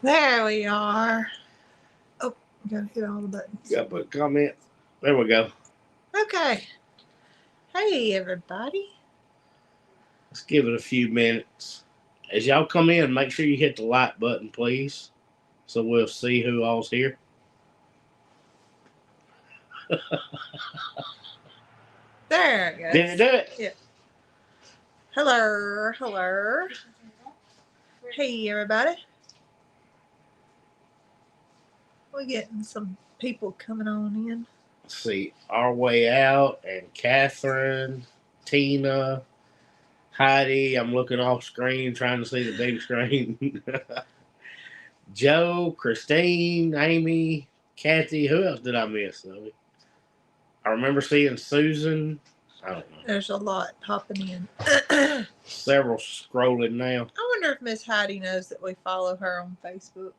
There we are. Oh, gotta hit all the buttons. Yeah, but comment. There we go. Okay. Hey, everybody. Let's give it a few minutes. As y'all come in, make sure you hit the like button, please, so we'll see who all's here. There it goes. Did it do it? Yeah. Hello. Hello. Hey, everybody. We're getting some people coming on in. Let's see. Our Way Out and Catherine, Tina, Heidi. I'm looking off screen trying to see the big screen. Joe, Christine, Amy, Kathy. Who else did I miss? I remember seeing Susan. I don't know. There's a lot popping in. Several scrolling now. I wonder if Miss Heidi knows that we follow her on Facebook.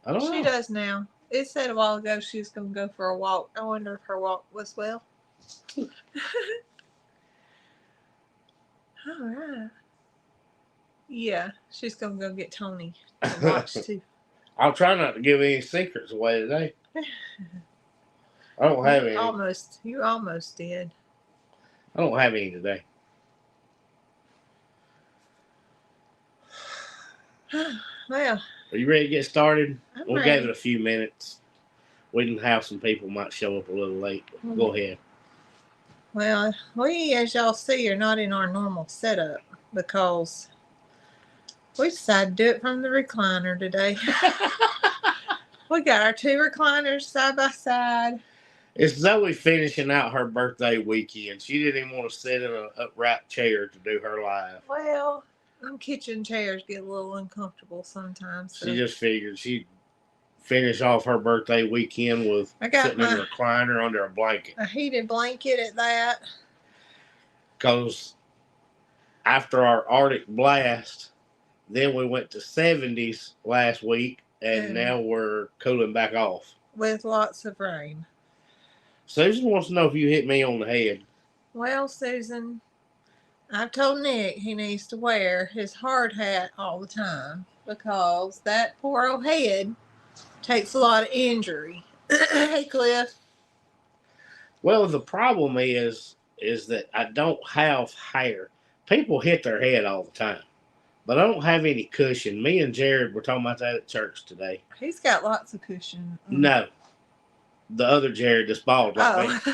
I don't know. She does now. It said a while ago she was going to go for a walk. I wonder if her walk was well. All right. Yeah, she's going to go get Tony to watch too. I'll try not to give any secrets away today. I don't have any. You almost did. I don't have any today. Well, are you ready to get started? We'll give it a few minutes. We can have some people might show up a little late. But go ahead. Well, we, as y'all see, are not in our normal setup because we decided to do it from the recliner today. We got our two recliners side by side. It's Zoe finishing out her birthday weekend. She didn't even want to sit in an upright chair to do her live. Well, them kitchen chairs get a little uncomfortable sometimes. So. She just figured she'd finish off her birthday weekend with sitting in a recliner under a blanket. A heated blanket at that. Because after our Arctic blast, then we went to 70s last week, and now we're cooling back off. With lots of rain. Susan wants to know if you hit me on the head. Well, Susan, I've told Nick he needs to wear his hard hat all the time because that poor old head takes a lot of injury. Hey, Cliff. Well, the problem is that I don't have hair. People hit their head all the time, but I don't have any cushion. Me and Jared were talking about that at church today. He's got lots of cushion. No. The other Jared that's bald like me.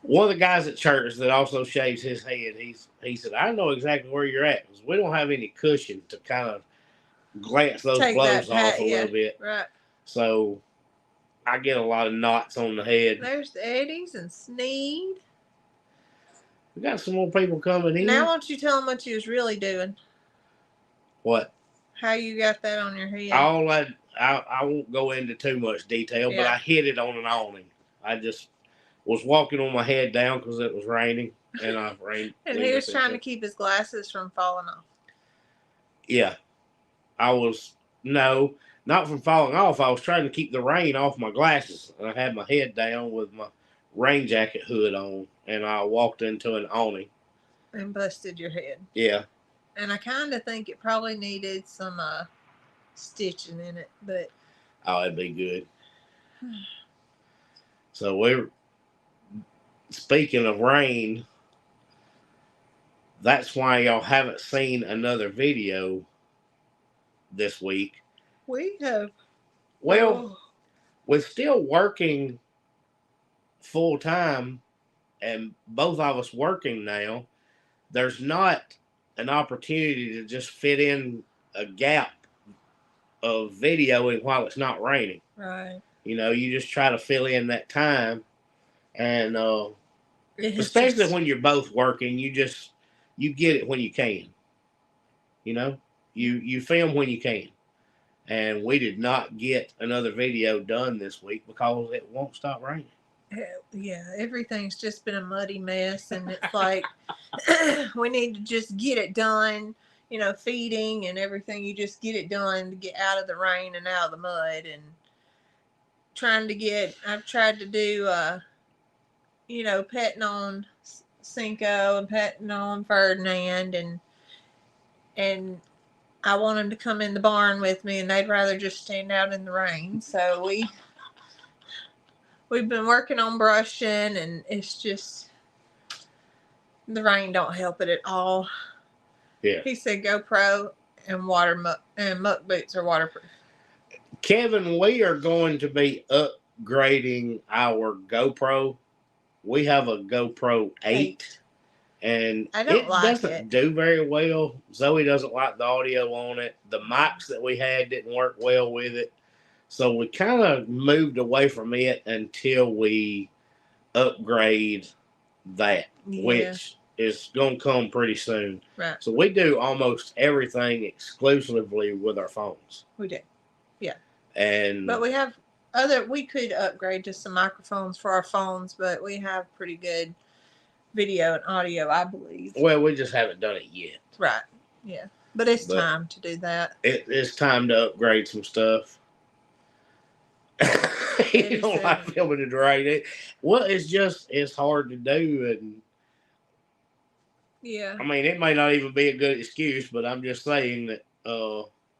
One of the guys at church that also shaves his head, he said, I know exactly where you're at because we don't have any cushion to kind of glance those blows off a little bit. Right. So I get a lot of knots on the head. There's Eddie's and Sneed. We got some more people coming in. Now, why don't you tell them what you was really doing? What? How you got that on your head? I won't go into too much detail, but I hit it on an awning. I just was walking on my head down because it was raining, and I rained. And he was trying to keep his glasses from falling off. Yeah, not from falling off. I was trying to keep the rain off my glasses, and I had my head down with my rain jacket hood on, and I walked into an awning and busted your head. Yeah, and I kind of think it probably needed some stitching in it, but it'd be good. So we're speaking of rain. That's why y'all haven't seen another video this week. We have. Well, we're still working full time, and both of us working now. There's not an opportunity to just fit in a gap of videoing while it's not raining. Right. You know, you just try to fill in that time, and especially when you're both working, you get it when you can. You know, you film when you can. And we did not get another video done this week because it won't stop raining. Yeah, everything's just been a muddy mess, and it's like we need to just get it done. You know, feeding and everything. You just get it done to get out of the rain and out of the mud. And I've tried to do, petting on Cinco and petting on Ferdinand, and I want them to come in the barn with me, and they'd rather just stand out in the rain. So we've been working on brushing, and it's just the rain don't help it at all. Yeah. He said GoPro and muck boots are waterproof. Kevin, we are going to be upgrading our GoPro. We have a GoPro 8. And it doesn't do very well. Zoe doesn't like the audio on it. The mics that we had didn't work well with it. So we kind of moved away from it until we upgrade that, which is going to come pretty soon. Right. So we do almost everything exclusively with our phones. We do. Yeah. But we have we could upgrade to some microphones for our phones, but we have pretty good video and audio, I believe. Well, we just haven't done it yet. Right. Yeah. But it's time to do that. It's time to upgrade some stuff. You don't like filming it right. Well, it's hard to do. And yeah. I mean, it may not even be a good excuse, but I'm just saying that.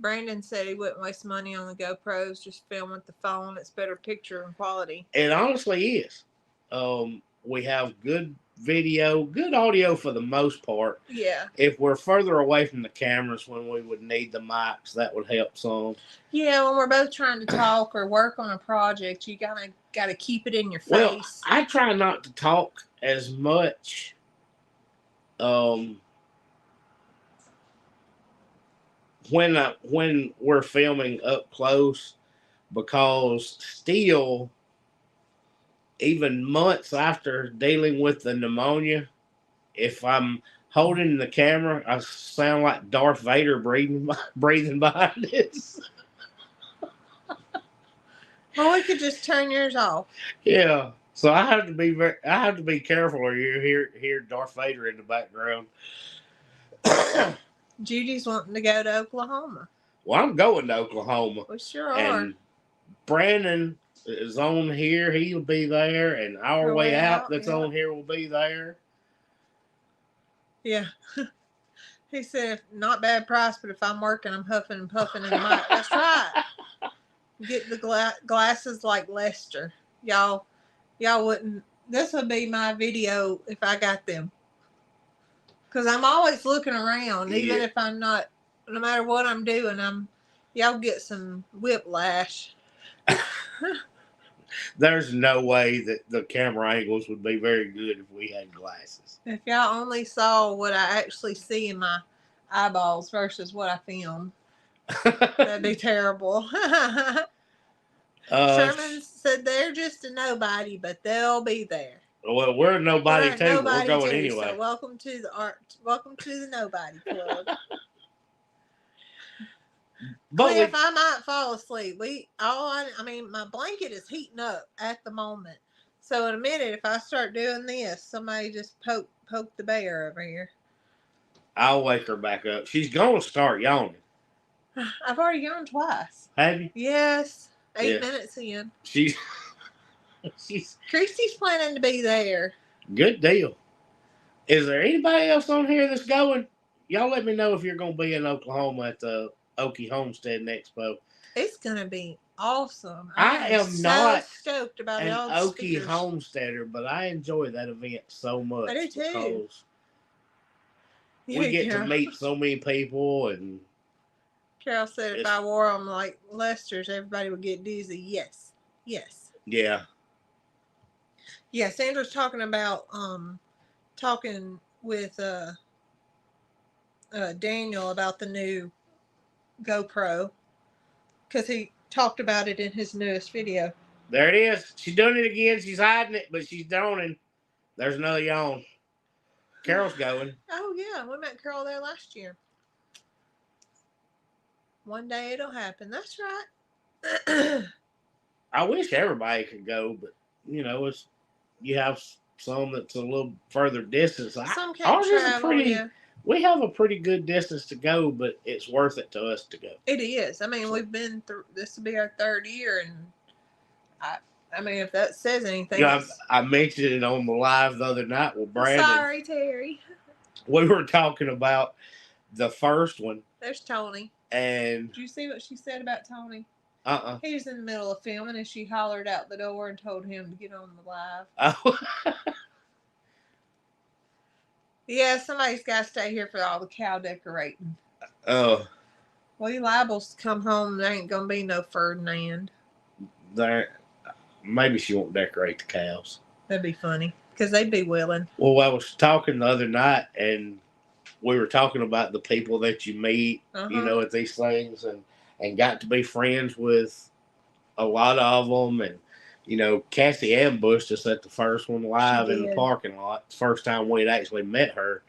Brandon said he wouldn't waste money on the GoPros, just film with the phone. It's better picture and quality. It honestly is. We have good video, good audio for the most part. Yeah. If we're further away from the cameras when we would need the mics, that would help some. Yeah, when we're both trying to talk or work on a project, you gotta keep it in your face. Well, I try not to talk as much. When we're filming up close, because still, even months after dealing with the pneumonia, if I'm holding the camera, I sound like Darth Vader breathing behind this. Well, we could just turn yours off. Yeah, so I have to be careful, or you hear Darth Vader in the background. Judy's wanting to go to Oklahoma. Well, I'm going to Oklahoma. We sure are. And Brandon is on here. He'll be there. And our way out that's on here will be there. Yeah. He said, not bad price, but if I'm working, I'm huffing and puffing in the mic. That's right. Get the glasses like Lester. Y'all wouldn't. This would be my video if I got them. Because I'm always looking around, even if I'm not, no matter what I'm doing, y'all get some whiplash. There's no way that the camera angles would be very good if we had glasses. If y'all only saw what I actually see in my eyeballs versus what I film, that'd be terrible. Sherman said they're just a nobody, but they'll be there. Well, we're a nobody too. We're going anyway. So welcome to the Nobody Club. But if I might fall asleep, my blanket is heating up at the moment. So in a minute, if I start doing this, somebody just poke the bear over here. I'll wake her back up. She's gonna start yawning. I've already yawned twice. Have you? Yes. 8 minutes in. Christy's planning to be there. Good deal. Is there anybody else on here that's going? Y'all let me know if you're going to be in Oklahoma at the Okie Homestead Expo. It's going to be awesome. I am not stoked about an Okie homesteader, but I enjoy that event so much. I do too. We get to meet so many people, and Carol said if I wore them like Lester's, everybody would get dizzy. Yes. Yeah. Yeah, Sandra's talking about talking with Daniel about the new GoPro because he talked about it in his newest video. There it is. She's doing it again. She's hiding it, but she's droning. There's another yawn. Carol's going. Oh yeah, we met Carol there last year. One day it'll happen. That's right. I wish everybody could go, but you have some that's a little further distance. Some can't travel. We have a pretty good distance to go, but it's worth it to us to go. It is. I mean, we've been through. This will be our 3rd year, and I mean, if that says anything. Yeah, I mentioned it on the live the other night with Brandon. Sorry, Terry. We were talking about the first one. There's Tony. And did you see what she said about Tony? Uh-uh. He was in the middle of filming, and she hollered out the door and told him to get on the live. Oh. Yeah, somebody's got to stay here for all the cow decorating. Oh. Well, you liable to come home and there ain't going to be no Ferdinand. Maybe she won't decorate the cows. That'd be funny, because they'd be willing. Well, I was talking the other night, and we were talking about the people that you meet, at these things, and got to be friends with a lot of them. And, Cassie ambushed us at the first one live in the parking lot. It's the first time we had actually met her.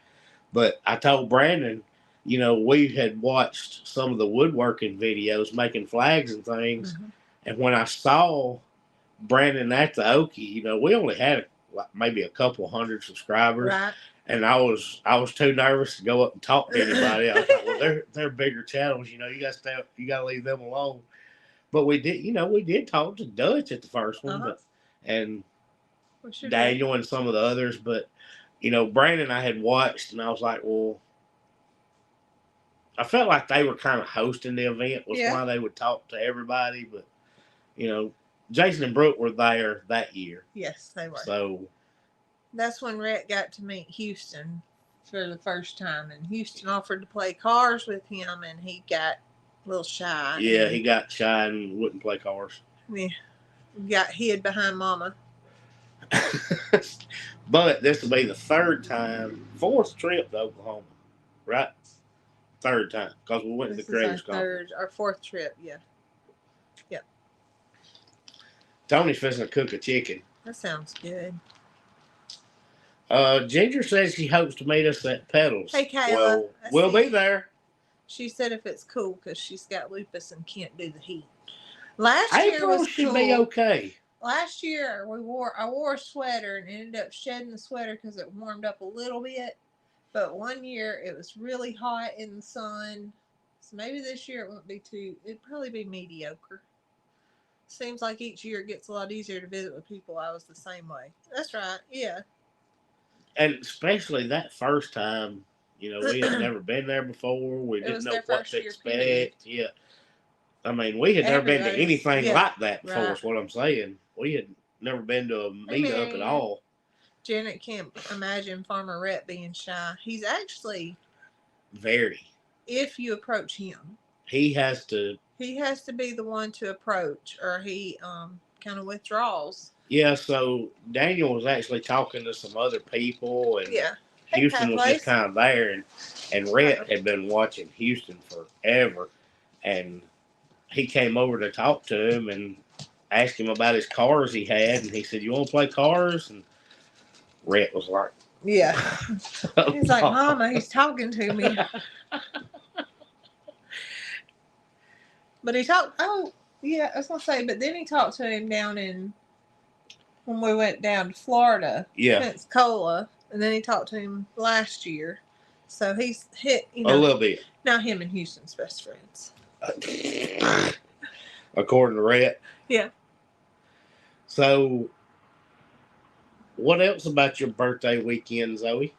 But I told Brandon, we had watched some of the woodworking videos, making flags and things. Mm-hmm. And when I saw Brandon at the Okie, we only had maybe a couple hundred subscribers. Right. And I was too nervous to go up and talk to anybody. I was like, well, they're bigger channels, you gotta leave them alone. But we did talk to Dutch at the first one, and Daniel and some of the others. But Brandon I had watched, and I was like, well, I felt like they were kind of hosting the event, was why they would talk to everybody. But Jason and Brooke were there that year. Yes, they were. So that's when Rhett got to meet Houston for the first time, and Houston offered to play cars with him, and he got a little shy. Yeah, he got shy and wouldn't play cars. Yeah, got hid behind Mama. But this will be the fourth trip to Oklahoma, right? Third time, because we went to the Creators Conference. Our fourth trip, yeah. Yep. Tony's fixing to cook a chicken. That sounds good. Ginger says she hopes to meet us at Pedals. Hey, Kayla. Well, we'll be there. She said if it's cool, because she's got lupus and can't do the heat. Last year was should cool. Be okay. Last year I wore a sweater and ended up shedding the sweater because it warmed up a little bit. But one year it was really hot in the sun. So maybe this year it won't be it'd probably be mediocre. Seems like each year it gets a lot easier to visit with people. I was the same way. That's right. Yeah. And especially that first time, we had never been there before. We didn't know what to expect. Yeah. I mean, we had never been to anything like that before, is what I'm saying. We had never been to a meetup at all. Janet can't imagine Farmer Rhett being shy. He's actually very. If you approach him, he has to be the one to approach, or he kind of withdraws. Yeah, so Daniel was actually talking to some other people, and Houston was just kind of there, and Rhett had been watching Houston forever, and he came over to talk to him and asked him about his cars he had, and he said, "You want to play cars?" And Rhett was like, "Yeah." He's like, "Mama, he's talking to me." But he talked. Oh, yeah, I was gonna say. But then he talked to him when we went down to Florida, Pensacola, and then he talked to him last year. So he's hit, a little bit. Now him and Houston's best friends. According to Rhett. Yeah. So, what else about your birthday weekend, Zoe?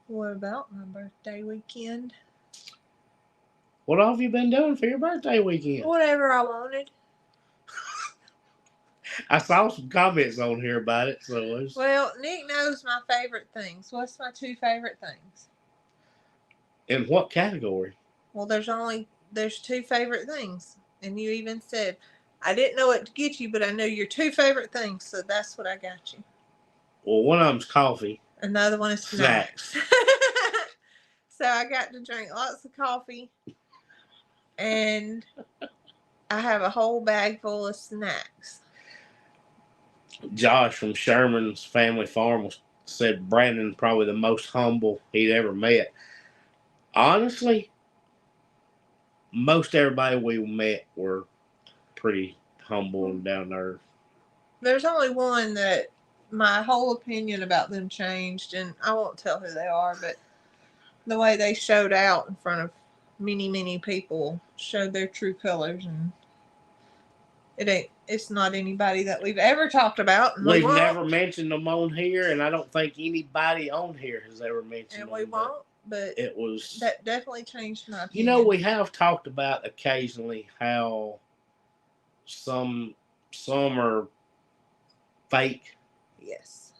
What about my birthday weekend? What have you been doing for your birthday weekend? Whatever I wanted. I saw some comments on here about it. Well, Nick knows my favorite things. What's my two favorite things? In what category? Well, there's two favorite things. And you even said, I didn't know what to get you, but I know your two favorite things. So that's what I got you. Well, one of them's coffee. And the other one is snacks. So I got to drink lots of coffee. And I have a whole bag full of snacks. Josh from Sherman's Family Farm said Brandon probably the most humble he'd ever met. Honestly, most everybody we met were pretty humble and down to earth. There's only one that my whole opinion about them changed, and I won't tell who they are, but the way they showed out in front of many, many people showed their true colors, and It's not anybody that we've ever talked about, and we've never mentioned them on here, and I don't think anybody on here has ever mentioned them. And we won't, but it was that definitely changed my opinion. You know, we have talked about occasionally how some are fake. Yes,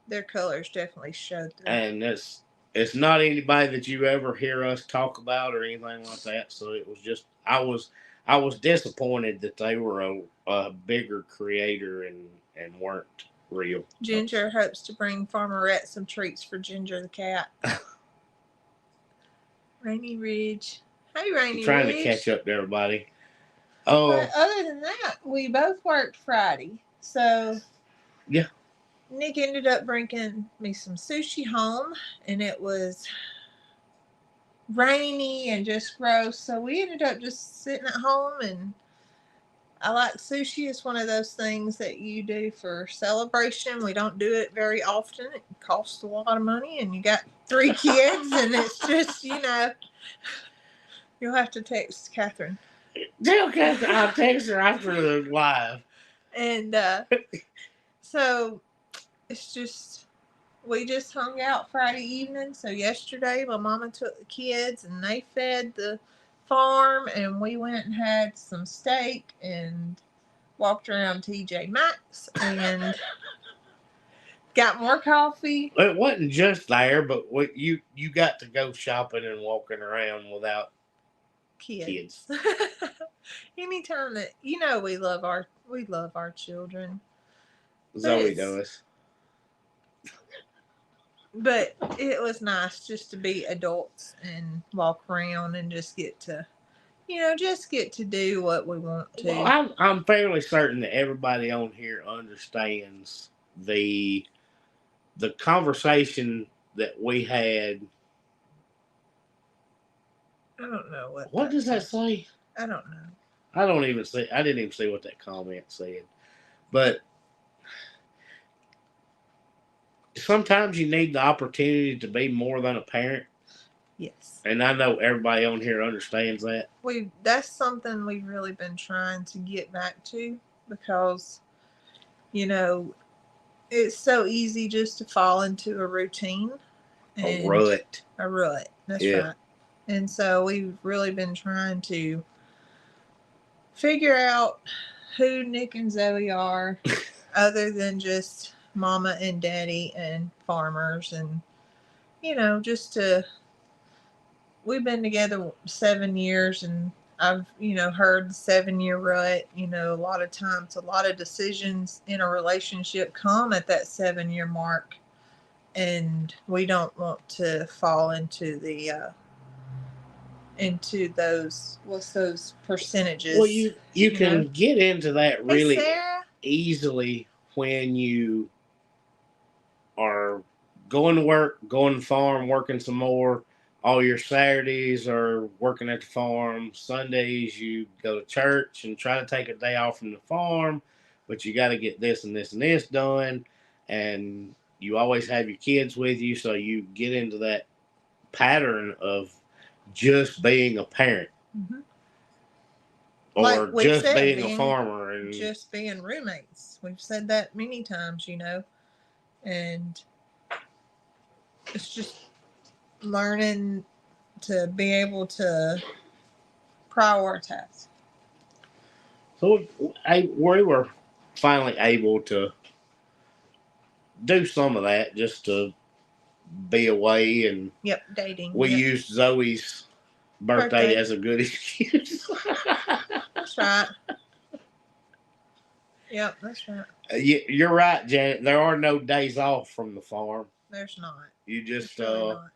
their colors definitely showed through. And it's not anybody that you ever hear us talk about or anything like that. So it was just I was disappointed that they were a bigger creator and weren't real. Ginger hopes to bring Farmer Rhett some treats for Ginger the cat. Rainy Ridge. Hey, Rainy I'm trying Ridge. to catch up to everybody. Oh. But other than that, we both worked Friday. So yeah. Nick ended up bringing me some sushi home, and it was rainy and just gross. So we ended up just sitting at home, and I like sushi. It's one of those things that you do for celebration. We don't do it very often. It costs a lot of money, and you got 3 kids, and it's just, you'll have to text Catherine. I'll text her after the live. And so it's just, we just hung out Friday evening. So yesterday, my mama took the kids and they fed the farm, and we went and had some steak and walked around TJ Maxx and got more coffee. It wasn't just there, but you got to go shopping and walking around without kids. Anytime that we love our children. Zoe does. But it was nice just to be adults and walk around and just get to do what we want to. Well, I'm fairly certain that everybody on here understands the conversation that we had. I don't know what does that say? I don't know. I didn't even see what that comment said. But sometimes you need the opportunity to be more than a parent. Yes. And I know everybody on here understands that. That's something we've really been trying to get back to, because, it's so easy just to fall into a routine. A rut. That's right. And so we've really been trying to figure out who Nick and Zoe are, other than just mama and daddy and farmers, and we've been together 7 years, and I've heard the 7-year rut. A lot of times, a lot of decisions in a relationship come at that 7-year mark, and we don't want to fall into those percentages. Well, you can get into that really easily when you are going to work, going to the farm, working some more. All your Saturdays are working at the farm. Sundays you go to church and try to take a day off from the farm, but you got to get this and this and this done. And you always have your kids with you, so you get into that pattern of just being a parent. Mm-hmm. Or just being a farmer. And just being roommates. We've said that many times, and it's just learning to be able to prioritize. So we were finally able to do some of that, just to be away, and dating. We used Zoe's birthday as a good excuse. That's right. Yep, that's right. You're right, Janet. There are no days off from the farm. There's not. You just really not.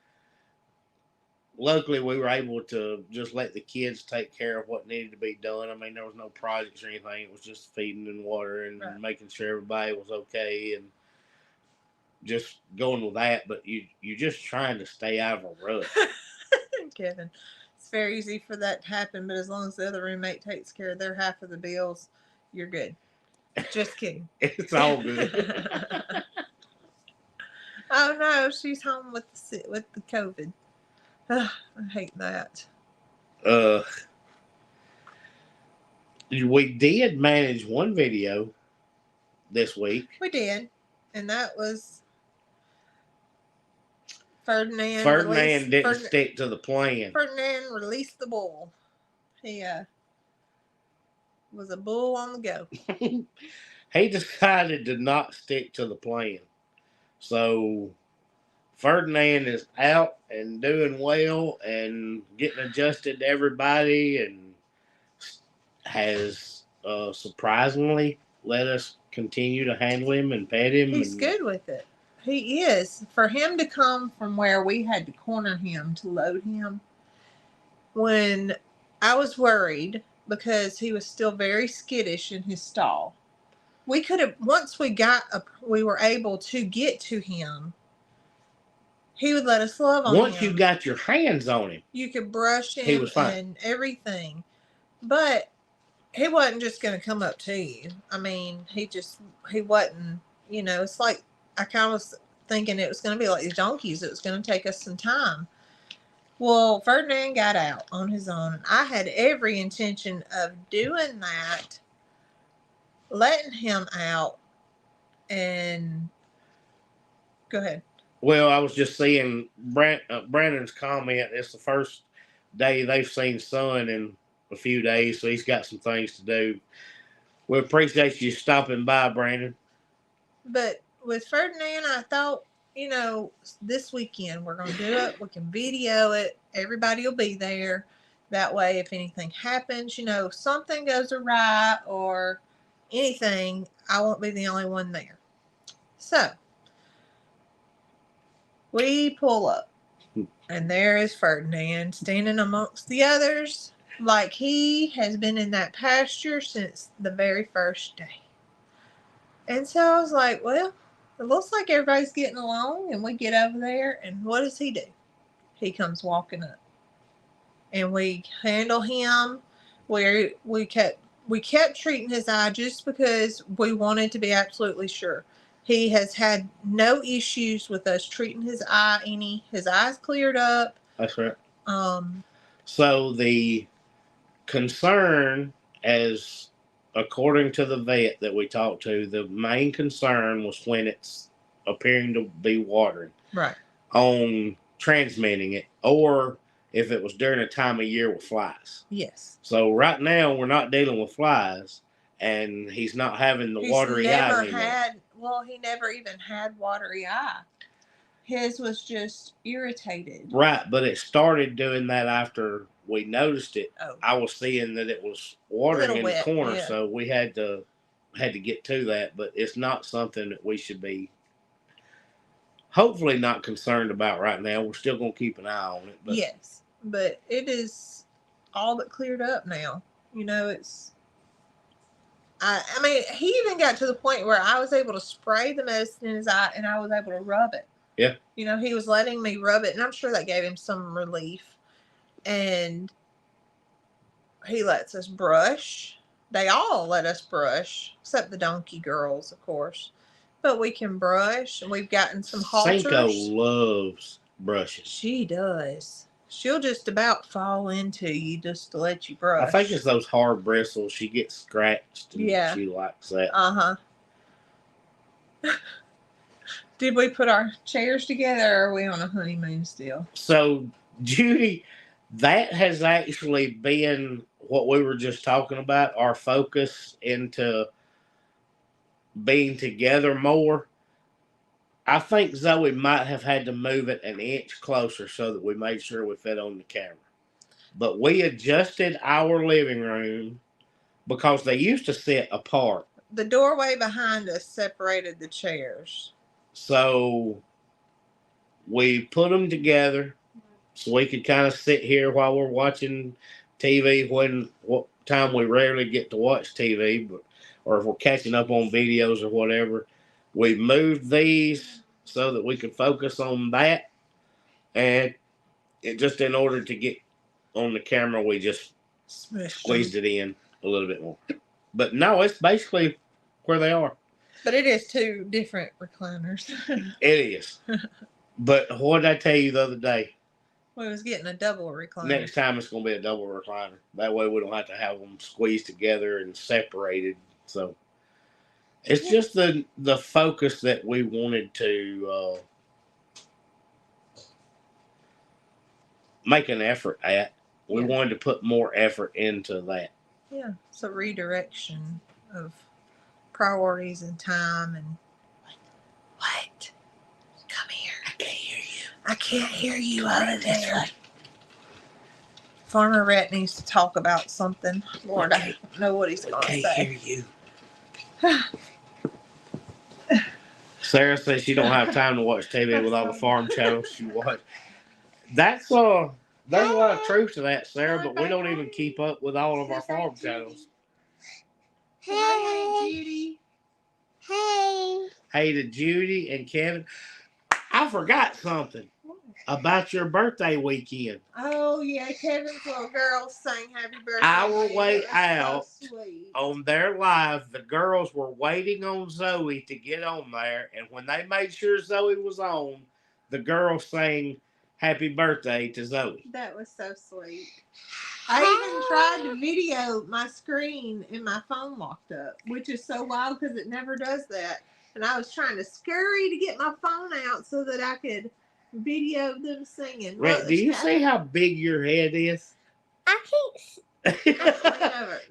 Luckily, we were able to just let the kids take care of what needed to be done. I mean, there was no projects or anything. It was just feeding and water and making sure everybody was okay, and just going with that. But you're just trying to stay out of a rut. Kevin, it's very easy for that to happen, but as long as the other roommate takes care of their half of the bills, you're good. Just kidding. It's all good. Oh no, she's home with the COVID. Ugh, I hate that. We did manage one video this week. We did. And that was Ferdinand. Ferdinand didn't stick to the plan. Ferdinand released the bull. He was a bull on the go. He decided to not stick to the plan. So Ferdinand is out and doing well and getting adjusted to everybody, and has surprisingly let us continue to handle him and pet him. He's good with it. He is. For him to come from where we had to corner him to load him, when I was worried because he was still very skittish in his stall. We could have, once we were able to get to him, he would let us love on him. Once you got your hands on him, you could brush him, he was fine. And everything. But he wasn't just going to come up to you. I mean, he wasn't, it's like, I kind of was thinking it was going to be like these donkeys. It was going to take us some time. Well, Ferdinand got out on his own. And I had every intention of doing that, letting him out, and go ahead. Well, I was just seeing Brandon's comment. It's the first day they've seen sun in a few days, so he's got some things to do. We appreciate you stopping by, Brandon. But with Ferdinand, I thought, this weekend we're going to do it. We can video it. Everybody will be there. That way, if anything happens, something goes awry or anything, I won't be the only one there. So, we pull up, and there is Ferdinand standing amongst the others like he has been in that pasture since the very first day. And so I was like, well, it looks like everybody's getting along, and we get over there, and what does he do? He comes walking up, and we handle him. We kept treating his eye just because we wanted to be absolutely sure. He has had no issues with us treating his eye any. His eyes cleared up. That's right. So the concern, as according to the vet that we talked to, the main concern was when it's appearing to be watering. Right. On transmitting it, or if it was during a time of year with flies. Yes. So right now we're not dealing with flies, and he's not having the watery eye anymore. He never even had watery eye. His was just irritated. Right, but it started doing that after we noticed it. Oh. I was seeing that it was watering in the corner, yeah. So we had to get to that. But it's not something that we should be, hopefully, not concerned about right now. We're still going to keep an eye on it. But yes, but it is all but cleared up now. It's. I mean, he even got to the point where I was able to spray the medicine in his eye, and I was able to rub it. Yeah. He was letting me rub it, and I'm sure that gave him some relief. And he lets us brush. They all let us brush, except the donkey girls, of course. But we can brush, and we've gotten some halters. Cinco loves brushing. She does. She'll just about fall into you just to let you brush. I think it's those hard bristles. She gets scratched, and she likes that. Uh-huh. Did we put our chairs together, or are we on a honeymoon still? So, Judy, that has actually been what we were just talking about, our focus into being together more. I think Zoe might have had to move it an inch closer so that we made sure we fit on the camera. But we adjusted our living room because they used to sit apart. The doorway behind us separated the chairs. So we put them together so we could kind of sit here while we're watching TV what time we rarely get to watch TV, or if we're catching up on videos or whatever. We moved these so that we could focus on that, and just in order to get on the camera, we just squeezed it in a little bit more. But no, it's basically where they are. But it is two different recliners. It is. But what did I tell you the other day? We was getting a double recliner. Next time it's going to be a double recliner. That way we don't have to have them squeezed together and separated. So it's just the focus that we wanted to make an effort at. We wanted to put more effort into that. Yeah, it's a redirection of priorities and time and what? Come here. I can't hear you. I can't hear you over there. Farmer Rhett needs to talk about something. Lord, I don't know what he's going to say. I can't hear you. Sarah says she don't have time to watch TV with all the farm channels she watch. There's a lot of truth to that, Sarah, but we don't even keep up with all of our farm channels. Hey, Judy. Hey. Hey to Judy and Kevin. I forgot something about your birthday weekend. Oh, yeah, Kevin's little girl sang happy birthday. Our way out so on their live, the girls were waiting on Zoe to get on there, and when they made sure Zoe was on, the girls sang happy birthday to Zoe. That was so sweet. I even tried to video my screen and my phone locked up, which is so wild because it never does that. And I was trying to scurry to get my phone out so that I could video them singing. Rhett, do you see how big your head is? I can't.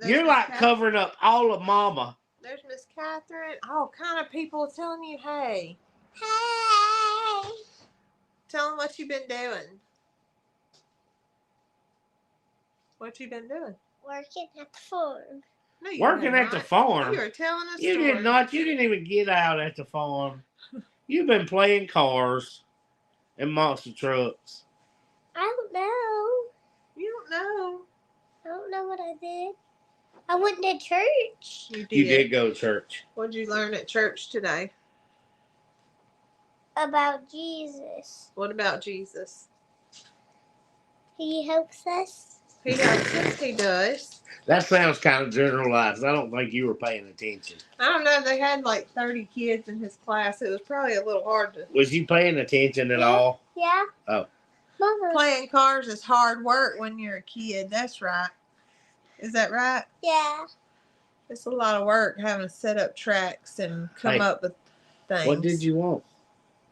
You're like Catherine. covering up all of Mama. There's Miss Catherine. All kind of people telling you, hey. Hey. Tell them what you've been doing. What you been doing? Working at the farm. No, you Working at the farm. You were telling us. You did not. You didn't even get out at the farm. You've been playing cars and monster trucks. I don't know. You don't know. I don't know what I did. I went to church. You did go to church. What did you learn at church today? About Jesus. What about Jesus? He helps us. He helps us. He does. That sounds kind of generalized. I don't think you were paying attention. I don't know. They had like 30 kids in his class. It was probably a little hard to. Was you paying attention at all? Yeah. Oh. Mama. Playing cars is hard work when you're a kid. That's right. Is that right? Yeah. It's a lot of work having to set up tracks and come up with things. What did you want?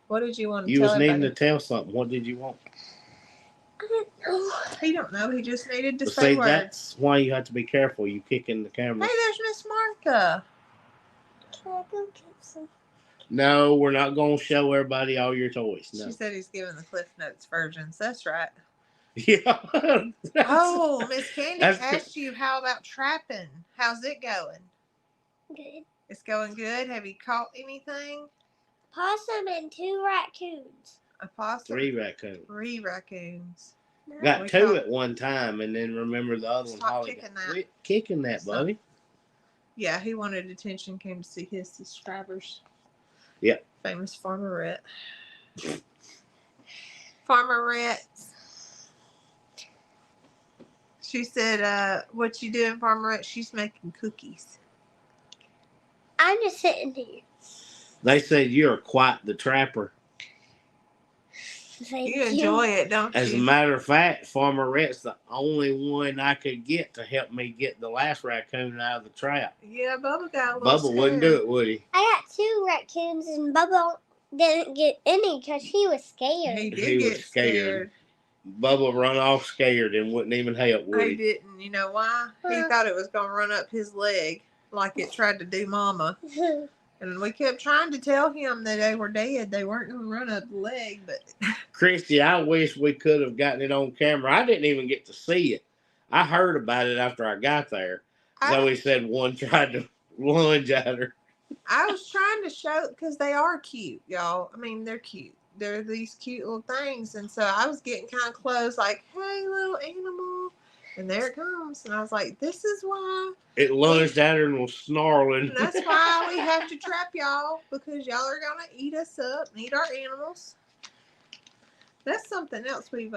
What did you want to You tell was everybody? needing to tell something. What did you want? I don't know. He don't know. He just needed to Well, say see, words. that's why you have to be careful. You kicking the camera. Hey, there's Miss Martha. Can I go get some? No, we're not going to show everybody all your toys. No. She said he's giving the Cliff Notes versions. That's right. Yeah. Oh, Miss Candy That's asked you how about trapping. How's it going? Good. It's going good. Have you caught anything? Possum and 2 raccoons. A possum. 3 raccoons. 3 raccoons. No. Got We 2 caught- at one time, and then remember the other one. Stop Holly kicking got- that. Quit kicking that, Stop. buddy. Yeah, he wanted attention. Came to see his subscribers. Yeah. Famous Farmer Rhett. Farmer Rhett. She said, what you doing, Farmer Rhett? She's making cookies. I'm just sitting here. They said you're quite the trapper. Thank You enjoy it, don't As a you? matter of fact, Farmer Rhett's the only one I could get to help me get the last raccoon out of the trap. Yeah, Bubba got a little Bubba wouldn't do scared. it, would he? I got 2 raccoons and Bubba didn't get any because he was scared. He He did was get scared. Bubba run off scared and wouldn't even help, would He he? didn't. You know why? He Huh. thought it was going to run up his leg like it tried to do Mama. And we kept trying to tell him that they were dead. They weren't going to run up the leg, but Christy, I wish we could have gotten it on camera. I didn't even get to see it. I heard about it after I got there. Zoe said one tried to lunge at her. I was trying to show because they are cute, y'all. I mean, they're cute. They're these cute little things. And so I was getting kind of close, like, hey, little animal. And there it comes. And I was like, this is why. It lunged at her and was snarling. And that's why we have to trap y'all, because y'all are going to eat us up and eat our animals. That's something else we've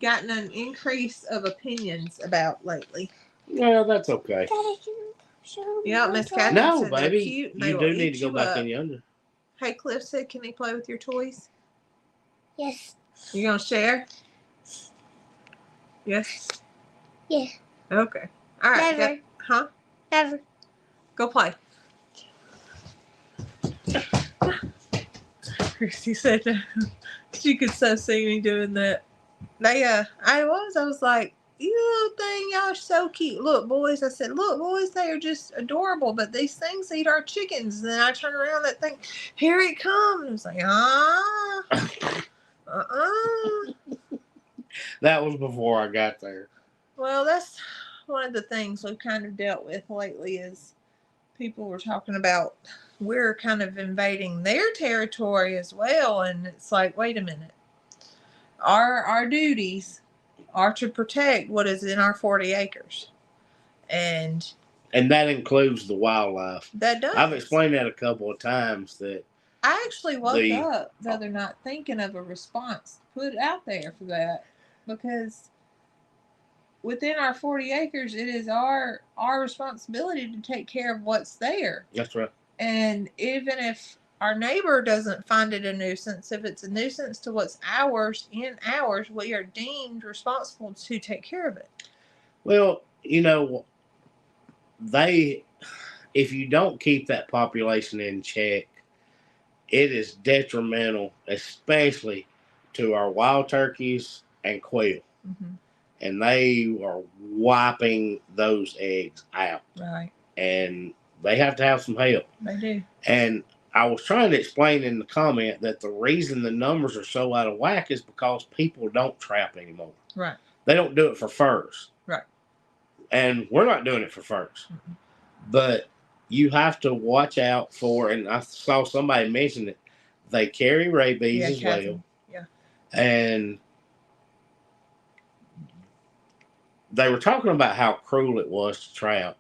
gotten an increase of opinions about lately. Well, that's okay. Daddy, can you show me Yeah, my Miss toy? Catherine No, said they're baby. cute and they You will do need eat to go you back up. in yonder. Hey, Cliff said, can he play with your toys? Yes. You going to share? Yes. Yeah. Okay. All right. Never. Huh? Never. Go play. Christy said she could so see me doing that. I was like, you little thing, y'all are so cute. Look, boys. I said, look, boys, they are just adorable, but these things eat our chickens. And then I turn around, that thing, here it comes. I was like, That was before I got there. Well, that's one of the things we've kind of dealt with lately is people were talking about we're kind of invading their territory as well. And it's like, wait a minute. Our duties are to protect what is in our 40 acres. And that includes the wildlife. that does. I've explained that a couple of times that I actually woke up the other night thinking of a response put out there for that, because within our 40 acres, it is our responsibility to take care of what's there. That's right. And even if our neighbor doesn't find it a nuisance, if it's a nuisance to what's ours, we are deemed responsible to take care of it. Well, if you don't keep that population in check, it is detrimental, especially to our wild turkeys and quail. Mm-hmm. And they are wiping those eggs out. Right. And they have to have some help. They do. And I was trying to explain in the comment that the reason the numbers are so out of whack is because people don't trap anymore. Right. They don't do it for furs. Right. And we're not doing it for furs. Mm-hmm. But you have to watch out for, and I saw somebody mention it, they carry rabies as well. Yeah. And they were talking about how cruel it was to trap.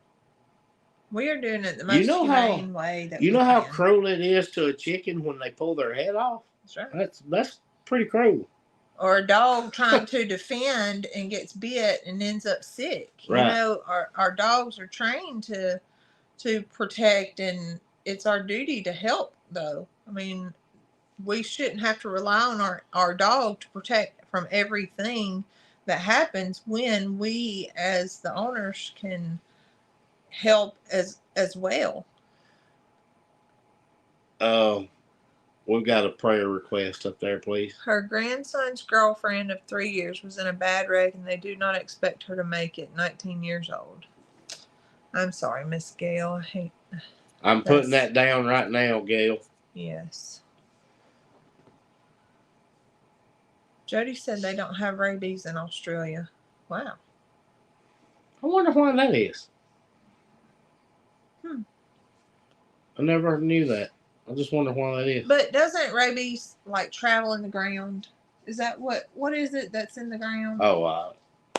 We are doing it the most humane way that you know how cruel it is to a chicken when they pull their head off? That's right. That's pretty cruel. Or a dog trying to defend and gets bit and ends up sick. Right. You know, our dogs are trained to protect, and it's our duty to help, though. I mean, we shouldn't have to rely on our dog to protect from everything that happens when we as the owners can help as well. We've got a prayer request up there, please. Her grandson's girlfriend of 3 years was in a bad wreck, and they do not expect her to make it. 19 years old. I'm sorry, Miss Gail. I'm putting that down right now, Gail. Yes. Jody said they don't have rabies in Australia. Wow. I wonder why that is. I never knew that. I just wonder why that is. But doesn't rabies travel in the ground? Is that what is it that's in the ground? Oh,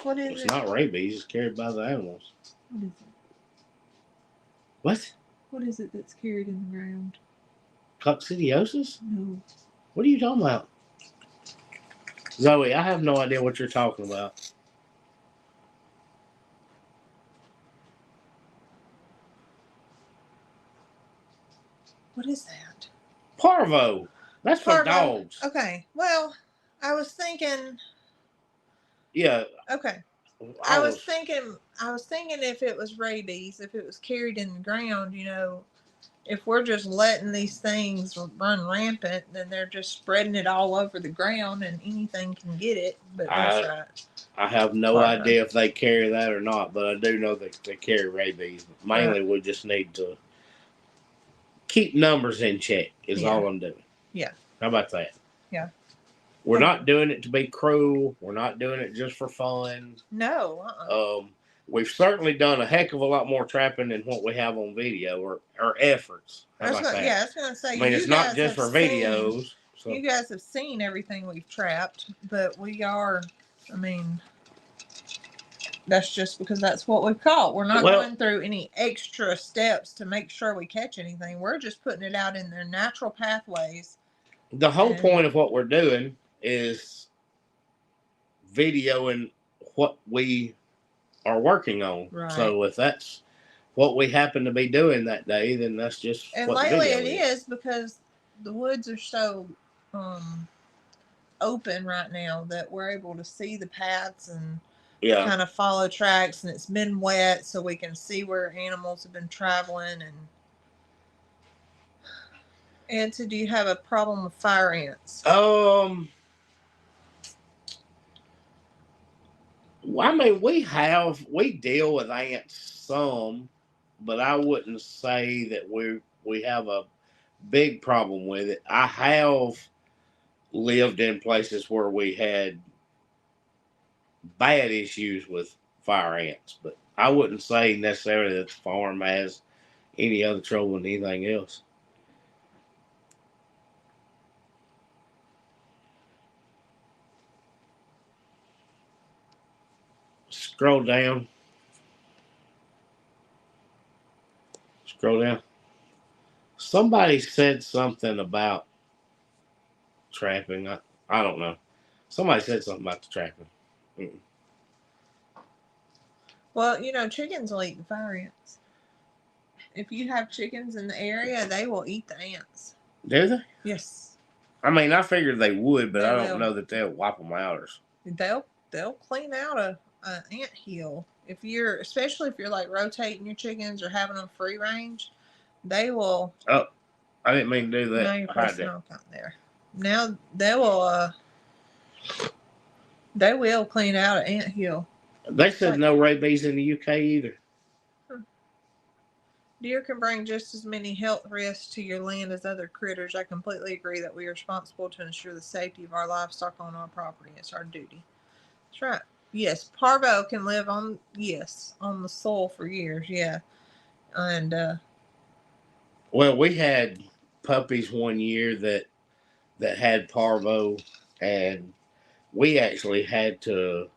what is it's it? not rabies. It's carried by the animals. What is it? What? What is it that's carried in the ground? Coccidiosis? No. What are you talking about? Zoe, I have no idea what you're talking about. What is that? Parvo. That's for dogs. Okay. Well, I was thinking. Yeah. Okay. I was thinking if it was rabies, if it was carried in the ground, if we're just letting these things run rampant, then they're just spreading it all over the ground and anything can get it. But that's right. I have no idea if they carry that or not, but I do know that they carry rabies. Mainly, we just need to keep numbers in check is all I'm doing. Yeah. How about that? Yeah. We're not doing it to be cruel. We're not doing it just for fun. No. We've certainly done a heck of a lot more trapping than what we have on video or efforts. How about that? Yeah, I was going to say. I mean, it's not just for videos. So. You guys have seen everything we've trapped, but we are, that's just because that's what we've caught. We're not going through any extra steps to make sure we catch anything. We're just putting it out in their natural pathways. The whole point of what we're doing is videoing what we are working on. Right. So if that's what we happen to be doing that day, then that's just and what lately the video is because the woods are so open right now that we're able to see the paths and Yeah. kind of follow tracks, and it's been wet, so we can see where animals have been traveling. And so, do you have a problem with fire ants? Well, I mean, we deal with ants some, but I wouldn't say that we have a big problem with it. I have lived in places where we had bad issues with fire ants, but I wouldn't say necessarily that the farm has any other trouble than anything else. Scroll down. Scroll down. Somebody said something about trapping. I don't know. Somebody said something about the trapping. Mm-mm. Well, chickens will eat the fire ants. If you have chickens in the area, they will eat the ants. Do they? Yes. I mean, I figured they would, but They I don't will. know that they'll wipe them out. They'll clean out a ant hill. Especially if you're like rotating your chickens or having them free range, they will. Oh, I didn't mean to do that. Now you're pressing off out there. Now they will clean out an ant hill. They said no rabies in the UK either. Deer can bring just as many health risks to your land as other critters. I completely agree that we are responsible to ensure the safety of our livestock on our property. It's our duty. That's right. Yes, parvo can live on the soil for years. Yeah, and well, we had puppies one year that had parvo, and we actually had to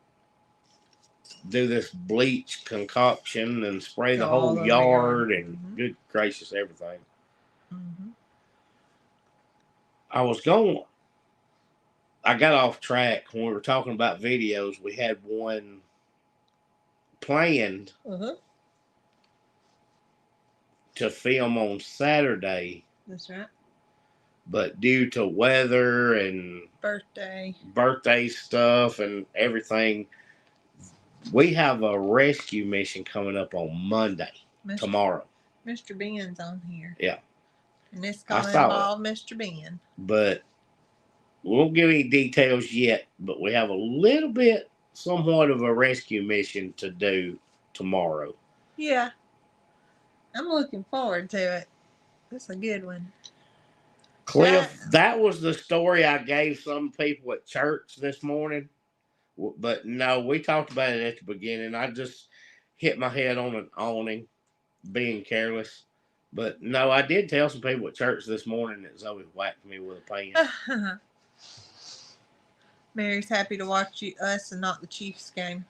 do this bleach concoction and spray the whole yard and good gracious everything. Mm-hmm. I got off track when we were talking about videos. We had one planned to film on Saturday. That's right. But due to weather and birthday stuff and everything, we have a rescue mission coming up on Monday, tomorrow. Mr. Ben's on here. Yeah. And it's going to involve Mr. Ben. But we won't give any details yet, but we have a little bit, somewhat of a rescue mission to do tomorrow. Yeah. I'm looking forward to it. That's a good one. Cliff, that was the story I gave some people at church this morning. But no, we talked about it at the beginning. I just hit my head on an awning, being careless. But no, I did tell some people at church this morning that Zoe whacked me with a pan. Mary's happy to watch us and not the Chiefs game.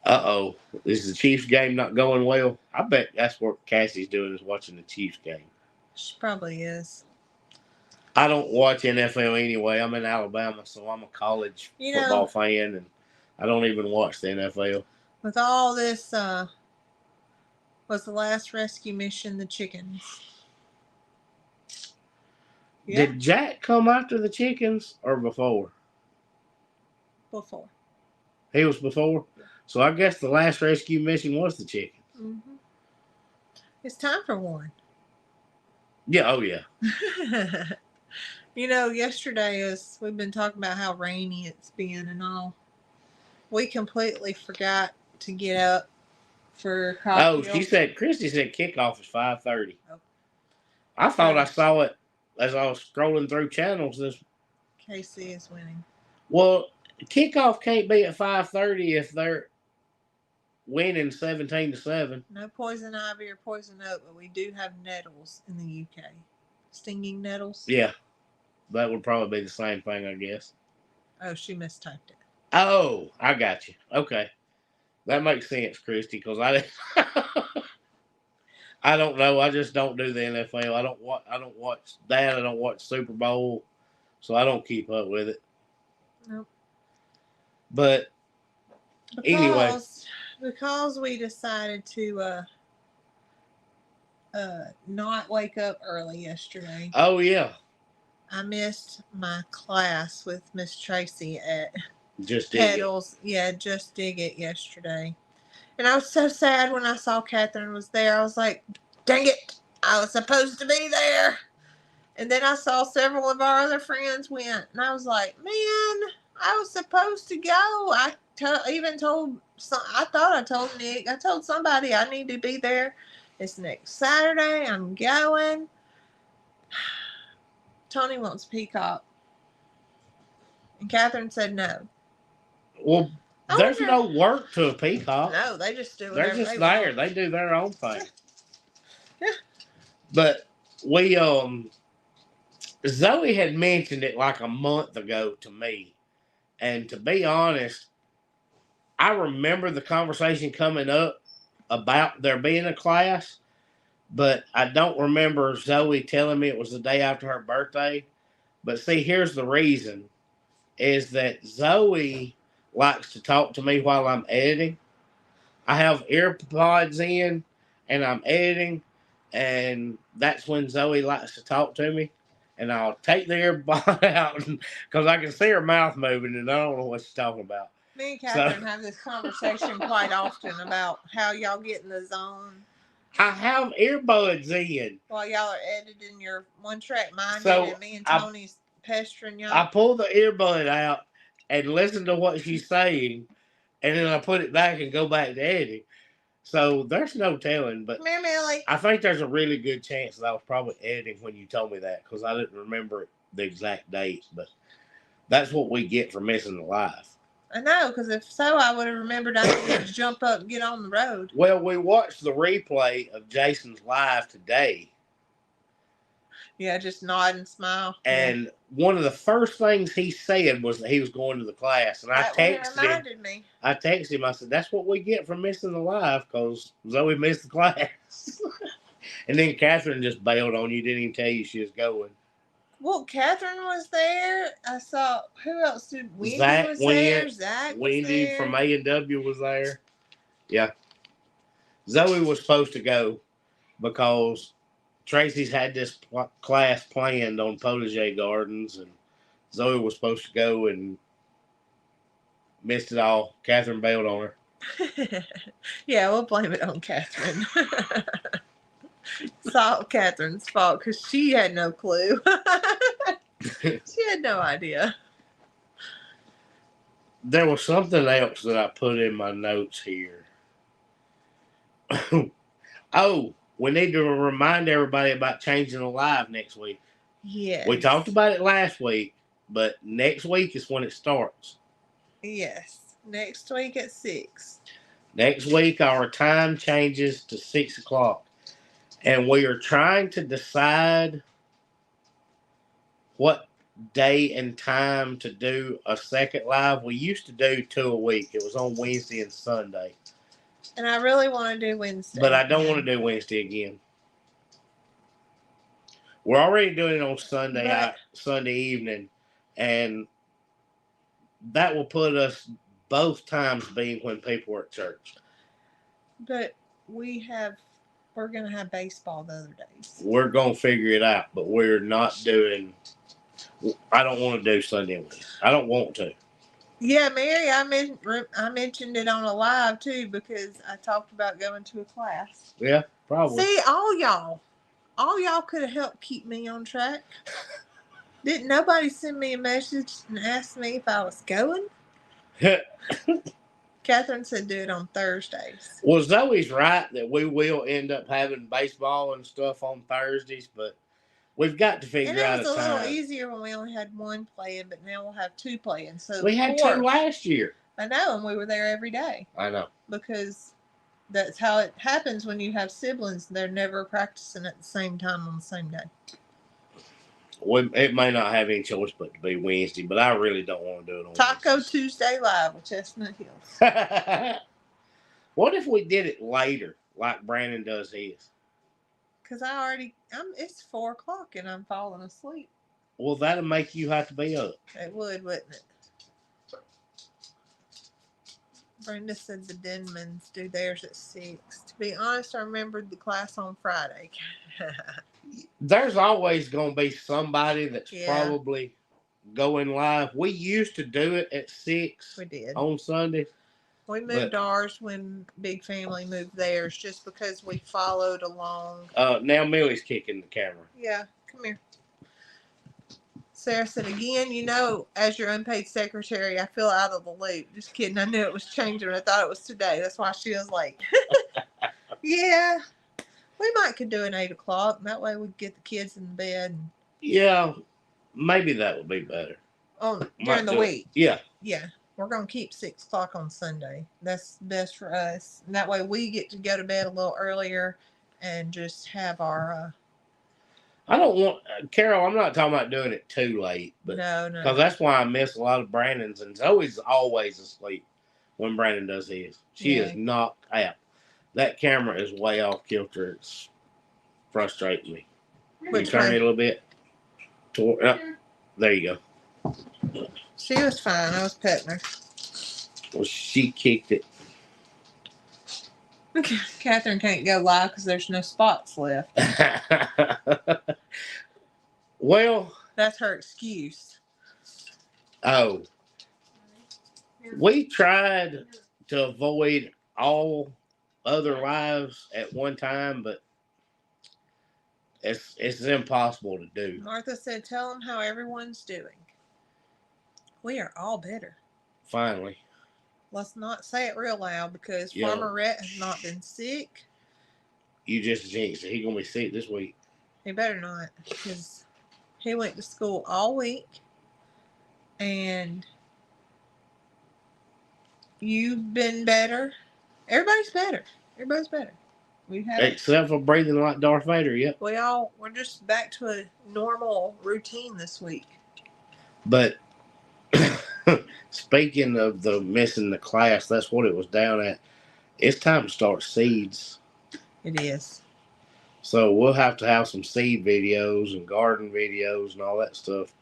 Uh-oh. Is the Chiefs game not going well? I bet that's what Cassie's doing, is watching the Chiefs game. She probably is. I don't watch NFL anyway. I'm in Alabama, so I'm a college football fan, and I don't even watch the NFL. With all this, was the last rescue mission the chickens? Yeah. Did Jack come after the chickens or before? Before. He was before? Yeah. So I guess the last rescue mission was the chickens. Mm-hmm. It's time for one. Yeah, oh yeah. Yesterday we've been talking about how rainy it's been and all. We completely forgot to get up for coffee. Oh, Christy said kickoff is 5:30. Oh. I thought I saw it as I was scrolling through channels. KC is winning. Well, kickoff can't be at 5:30 if they're winning 17-7. No poison ivy or poison oak, but we do have nettles in the UK. Stinging nettles? Yeah. That would probably be the same thing, I guess. Oh, she mistyped it. Oh, I got you. Okay. That makes sense, Christy, because I don't know. I just don't do the NFL. I don't watch that. I don't watch Super Bowl, so I don't keep up with it. Nope. But anyway, because we decided to not wake up early yesterday. Oh yeah. I missed my class with Miss Tracy at Just dig it. petals. Yeah, just dig it yesterday. And I was so sad when I saw Catherine was there. I was like, dang it, I was supposed to be there. And then I saw several of our other friends went. And I was like, man, I was supposed to go. I even told, I thought I told Nick. I told somebody I need to be there. It's next Saturday. I'm going. Tony wants peacock. And Catherine said no. Well, there's no work to a peacock. No, they just do They're whatever just they there. want. They do their own thing. Yeah. But we Zoe had mentioned it like a month ago to me. And to be honest, I remember the conversation coming up about there being a class, but I don't remember Zoe telling me it was the day after her birthday. But see, here's the reason, is that Zoe likes to talk to me while I'm editing. I have earpods in and I'm editing, and that's when Zoe likes to talk to me. And I'll take the earbud out because I can see her mouth moving and I don't know what she's talking about. Me and Catherine have this conversation quite often about how y'all get in the zone. I have earbuds in. While y'all are editing your one track minded, So and me and Tony's pestering y'all. I pull the earbud out and listen to what she's saying, and then I put it back and go back to editing. So there's no telling, but Come here, Millie. I think there's a really good chance that I was probably editing when you told me that because I didn't remember the exact date. But that's what we get for missing the live. I know, because if so, I would have remembered I needed to jump up and get on the road. Well, we watched the replay of Jason's live today. Yeah, just nod and smile. And one of the first things he said was that he was going to the class. And I texted him. I texted him. I said, that's what we get for missing the live because Zoe missed the class. And then Catherine just bailed on you. Didn't even tell you she was going. Well, Catherine was there. I saw, who else did? Wendy Zach was went, there. Zach was Wendy there. from A&W was there. Yeah. Zoe was supposed to go because Tracy's had this class planned on Potager Gardens, and Zoe was supposed to go and missed it all. Catherine bailed on her. Yeah, we'll blame it on Catherine. It's all Catherine's fault because she had no clue. She had no idea. There was something else that I put in my notes here. Oh, we need to remind everybody about changing the live next week. Yes. We talked about it last week, but next week is when it starts. Yes. Next week at 6. Next week, our time changes to 6 o'clock. And we are trying to decide what day and time to do a second live. We used to do 2 a week. It was on Wednesday and Sunday. And I really want to do Wednesday. But I don't want to do Wednesday again. We're already doing it on Sunday evening. And that will put us both times being when people are at church. But we're going to have baseball the other days. We're going to figure it out, but we're not doing, I don't want to do Sunday and Wednesday. I don't want to. Yeah, Mary, I mentioned it on a live too because I talked about going to a class. Yeah, probably. See, all y'all could have helped keep me on track. Didn't nobody send me a message and ask me if I was going? Catherine said do it on Thursdays. Well, Zoe's right that we will end up having baseball and stuff on Thursdays, but we've got to figure out a time. And it was a little easier when we only had 1 playing, but now we'll have 2 playing. So we had 2 last year. I know, and we were there every day. I know. Because that's how it happens when you have siblings. They're never practicing at the same time on the same day. It may not have any choice but to be Wednesday, but I really don't want to do it on Taco Wednesdays. Tuesday live with Chestnut Hills. What if we did it later, like Brandon does his? Because it's 4 o'clock and I'm falling asleep. Well, that'll make you have to be up. It would, wouldn't it? Brenda said the Denmans do theirs at 6. To be honest, I remembered the class on Friday. There's always going to be somebody that's probably going live. We used to do it at 6 We did. on Sunday. We moved ours when Big Family moved theirs just because we followed along. Now Millie's kicking the camera. Yeah, come here. Sarah said, again, as your unpaid secretary, I feel out of the loop. Just kidding. I knew it was changing. I thought it was today. That's why she was late. Yeah. We might could do an 8 o'clock. That way we'd get the kids in bed. Yeah, maybe that would be better. During the week. Yeah. Yeah. We're going to keep 6 o'clock on Sunday. That's best for us. And that way we get to go to bed a little earlier and just have our... I don't want... Carol, I'm not talking about doing it too late. But no. Because that's why I miss a lot of Brandon's. And Zoe's always asleep when Brandon does his. She is knocked out. That camera is way off kilter. It's frustrating me. Which turn way? it a little bit. There you go. She was fine. I was petting her. Well, she kicked it. Catherine can't go live because there's no spots left. Well, that's her excuse. Oh, we tried to avoid all other lives at one time, but it's impossible to do. Martha said, "Tell them how everyone's doing. We are all better." Finally. Let's not say it real loud because Farmer Rhett has not been sick. You just jinxed it. He's going to be sick this week. He better not, because he went to school all week. And you've been better. Everybody's better. Everybody's better. Except for breathing like Darth Vader, yep. We're just back to a normal routine this week. But speaking of the missing the class, that's what it was down at. It's time to start seeds. It is. So we'll have to have some seed videos and garden videos and all that stuff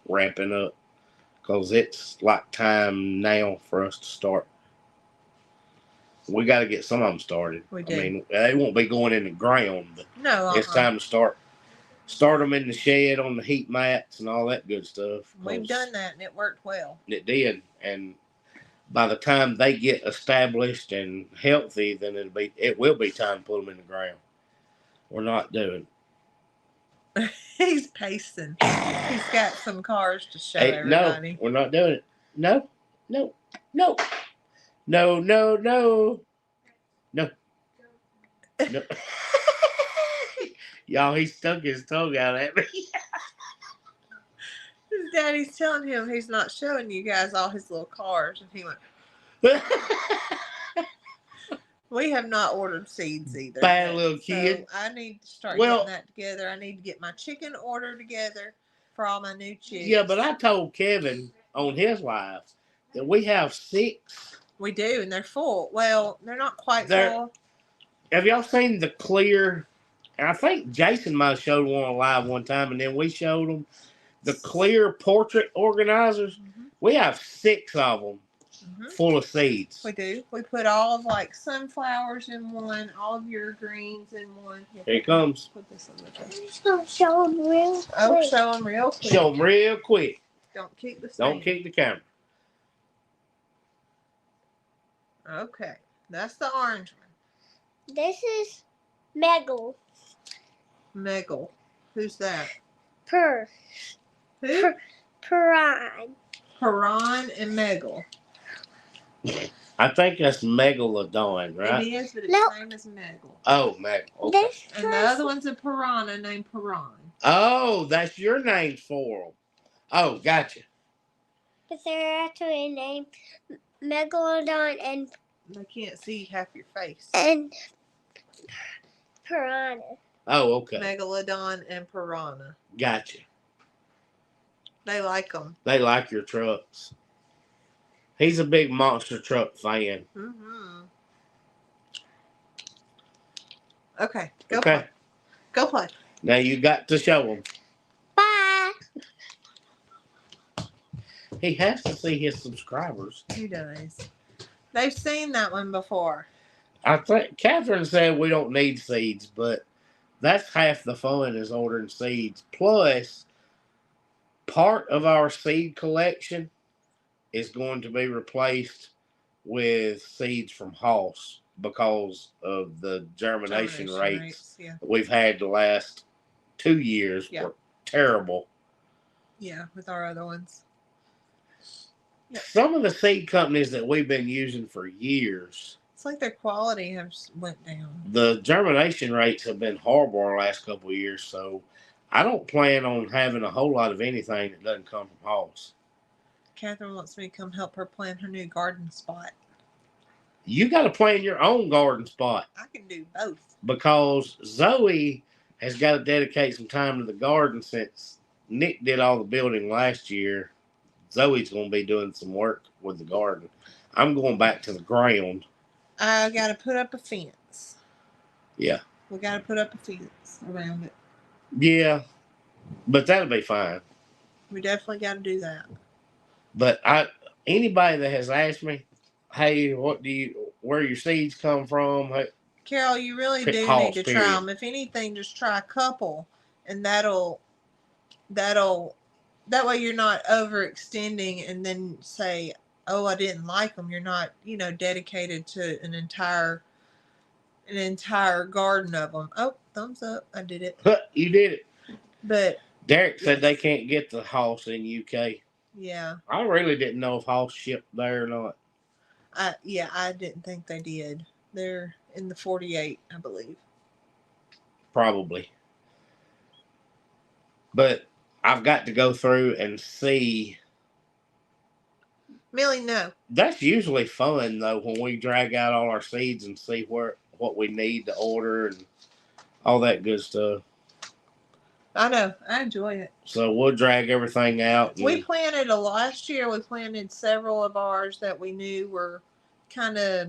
ramping up. Because it's like time now for us to start. We got to get some of them started. We do. I mean, they won't be going in the ground, but no, it's time to start them in the shed on the heat mats and all that good stuff. We've done that and it worked well. It did, and by the time they get established and healthy, then it will be time to put them in the ground. We're not doing. He's pacing. He's got some cars to show everybody. No, we're not doing it. No. Y'all, he stuck his tongue out at me. His daddy's telling him he's not showing you guys all his little cars. And he went, we have not ordered seeds either. Bad little kid. So I need to start getting that together. I need to get my chicken order together for all my new chicks. Yeah, but I told Kevin on his live that we have 6. We do, and they're full. Well, they're not quite full. Have y'all seen the clear? And I think Jason might have showed one live one time, and then we showed them the clear portrait organizers. Mm-hmm. We have 6 of them full of seeds. We do. We put all of sunflowers in one, all of your greens in one. Here it comes. Put this on the top. Show them real quick. Oh, show them real quick. Show them real quick. Don't kick the stand. Don't kick the camera. Okay, that's the orange one. This is Megal. Megal. Who's that? Who? Piran. Piran and Megal. I think that's Megalodon, right? It is, but its name is Megal. Oh, Megal. Okay. And the other one's a piranha named Piran. Oh, that's your name for them. Oh, gotcha. But they're actually named Megalodon and... They can't see half your face. And Piranha. Oh, okay. Megalodon and Piranha. Gotcha. They like them. They like your trucks. He's a big monster truck fan. Mm-hmm. Okay, go okay. play. Go play. Now you got to show him. Bye. He has to see his subscribers. He does. They've seen that one before. I think Catherine said we don't need seeds, but that's half the fun is ordering seeds. Plus, part of our seed collection is going to be replaced with seeds from Hoss because of the germination rates Yeah. we've had the last 2 years were terrible. Yeah, with our other ones. Yep. Some of the seed companies that we've been using for years, it's like their quality has went down. The germination rates have been horrible our last couple of years, so I don't plan on having a whole lot of anything that doesn't come from Hoss. Catherine wants me to come help her plan her new garden spot. You got to plan your own garden spot. I can do both. Because Zoe has got to dedicate some time to the garden since Nick did all the building last year. Zoe's going to be doing some work with the garden. I'm going back to the ground. I got to put up a fence. Yeah. We got to put up a fence around it. Yeah. But that'll be fine. We definitely got to do that. But anybody that has asked me, hey, where your seeds come from? Hey, Carol, you really do need to try them. If anything, just try a couple, and that way you're not overextending and then say, oh, I didn't like them. You're not, dedicated to an entire garden of them. Oh, thumbs up. I did it. You did it. But Derek said they can't get the Hoss in UK. Yeah. I really didn't know if Hoss shipped there or not. I didn't think they did. They're in the 48, I believe. Probably. But I've got to go through and see. Millie, no. That's usually fun, though, when we drag out all our seeds and see what we need to order and all that good stuff. I know. I enjoy it. So we'll drag everything out. We planted last year. We planted several of ours that we knew were kind of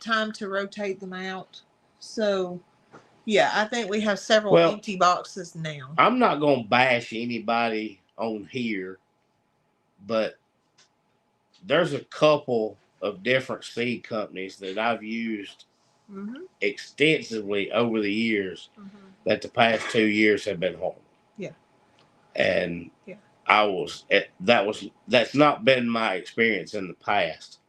time to rotate them out. So, yeah, I think we have several empty boxes now. I'm not going to bash anybody on here, but there's a couple of different seed companies that I've used extensively over the years that the past 2 years have been horrible. Yeah. And that's not been my experience in the past.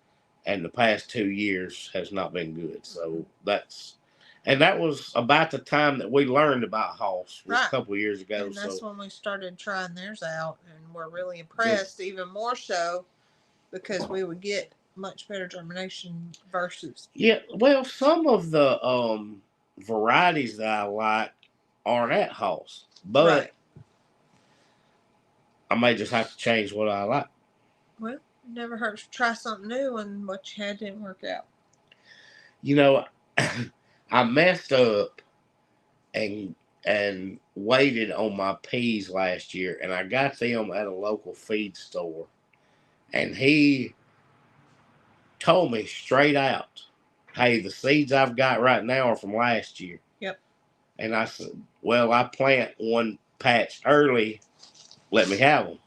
And the past 2 years has not been good. So that was about the time that we learned about Hoss a couple of years ago. And that's when we started trying theirs out, and we're really impressed, even more so because we would get much better germination versus. Yeah, well, some of the varieties that I like aren't at Hoss, but I may just have to change what I like. Well, it never hurts to try something new, and what you had didn't work out. I messed up and waited on my peas last year, and I got them at a local feed store, and he told me straight out, hey, the seeds I've got right now are from last year. Yep. And I said, well, I plant one patch early, let me have them.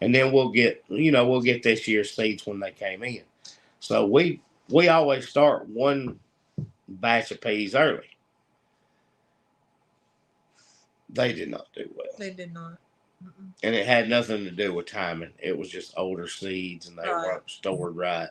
And then we'll get this year's seeds when they came in. So we always start one batch of peas early. They did not do well. They did not. And it had nothing to do with timing. It was just older seeds, and they weren't stored right.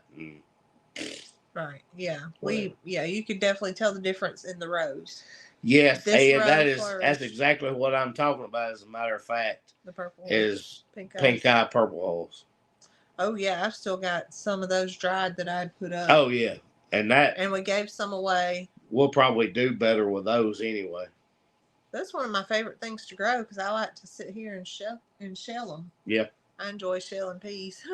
Right. Yeah. You could definitely tell the difference in the rows. Yes, and that's exactly what I'm talking about. As a matter of fact, the purple is pink eye purple holes. Oh yeah, I've still got some of those dried that I'd put up. Oh yeah, and we gave some away. We'll probably do better with those anyway. That's one of my favorite things to grow because I like to sit here and shell them. Yeah, I enjoy shelling peas.